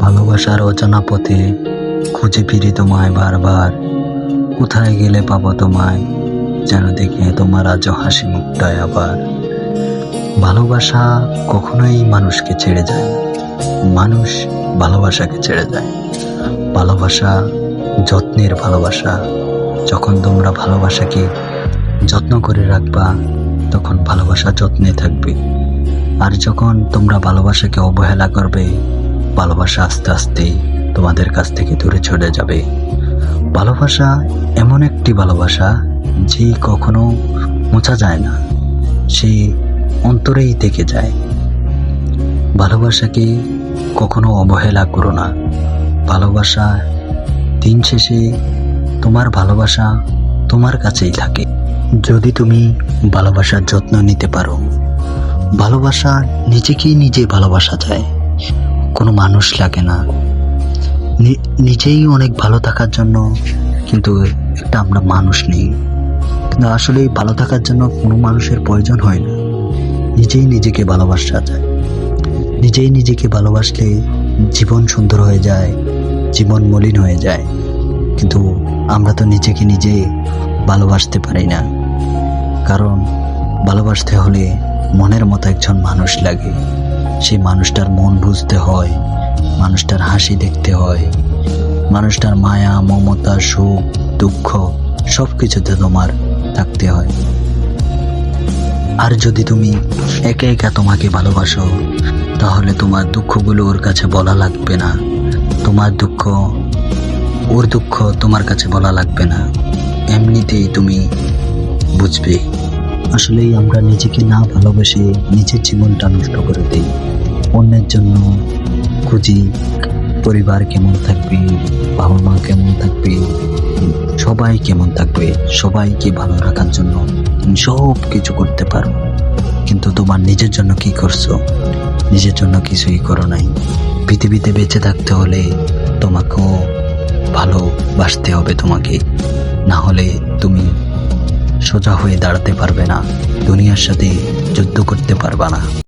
ভালোবাসার অজানা পথে খুঁজে ফিরি তোমায় বারবার। কোথায় গেলে পাবো তোমায়, যেন দেখে তোমার আজও হাসি মুখটায় আবার। ভালোবাসা কখনোই মানুষকে ছেড়ে যায় না, মানুষ ভালোবাসাকে ছেড়ে যায়। ভালোবাসা যত্নের ভালোবাসা। যখন তোমরা ভালোবাসাকে যত্ন করে রাখবা, তখন ভালোবাসা যত্নে থাকবে। আর যখন তোমরা ভালোবাসাকে অবহেলা করবে, ভালোবাসা আস্তে আস্তে তোমাদের কাছ থেকে দূরে চলে যাবে। ভালোবাসা এমন একটি ভালোবাসা যে কখনো মোছা যায় না, সে অন্তরেই থেকে যায়। ভালোবাসাকে কখনো অবহেলা করো না। ভালোবাসা দিন শেষে তোমার ভালোবাসা তোমার কাছেই থাকে, যদি তুমি ভালোবাসার যত্ন নিতে পারো। ভালোবাসা নিজেকেই নিজে ভালোবাসা যায়, কোনো মানুষ লাগে না। নিজেই অনেক ভালো থাকার জন্য কিন্তু একটা আমরা মানুষ নেই, কিন্তু আসলে ভালো থাকার জন্য কোনো মানুষের প্রয়োজন হয় না। নিজেই নিজেকে ভালোবাসা যায়। নিজেই নিজেকে ভালোবাসলে জীবন সুন্দর হয়ে যায়, জীবন মলিন হয়ে যায়। কিন্তু আমরা তো নিজেকে নিজে ভালোবাসতে পারি না, কারণ ভালোবাসতে হলে মনের মতো একজন মানুষ লাগে। সেই মানুষটার মন বুঝতে হয়, মানুষটার হাসি দেখতে হয়, মানুষটার মায়া মমতা সুখ দুঃখ সব কিছুতে তোমার থাকতে হয়। আর যদি তুমি একা একা তোমাকে ভালোবাসো, তাহলে তোমার দুঃখগুলো ওর কাছে বলা লাগবে না, তোমার দুঃখ ওর দুঃখ তোমার কাছে বলা লাগবে না, এমনিতেই তুমি বুঝবে। আসলেই আমরা নিজেকে না ভালোবেসে নিজের জীবনটা নষ্ট করে দিই। অন্যের জন্য খুঁজি পরিবার কেমন থাকবে, বাবা মা কেমন থাকবে, সবাই কেমন থাকবে, সবাইকে ভালো রাখার জন্য তুমি সব কিছু করতে পারো। কিন্তু তোমার নিজের জন্য কি করছো? নিজের জন্য কিছুই করো নাই। পৃথিবীতে বেঁচে থাকতে হলে তোমাকেও ভালোবাসতে হবে তোমাকে, না হলে তুমি সোজা হয়ে দাঁড়াতে পারবে না, দুনিয়ার সাথে যুদ্ধ করতে পারবা না।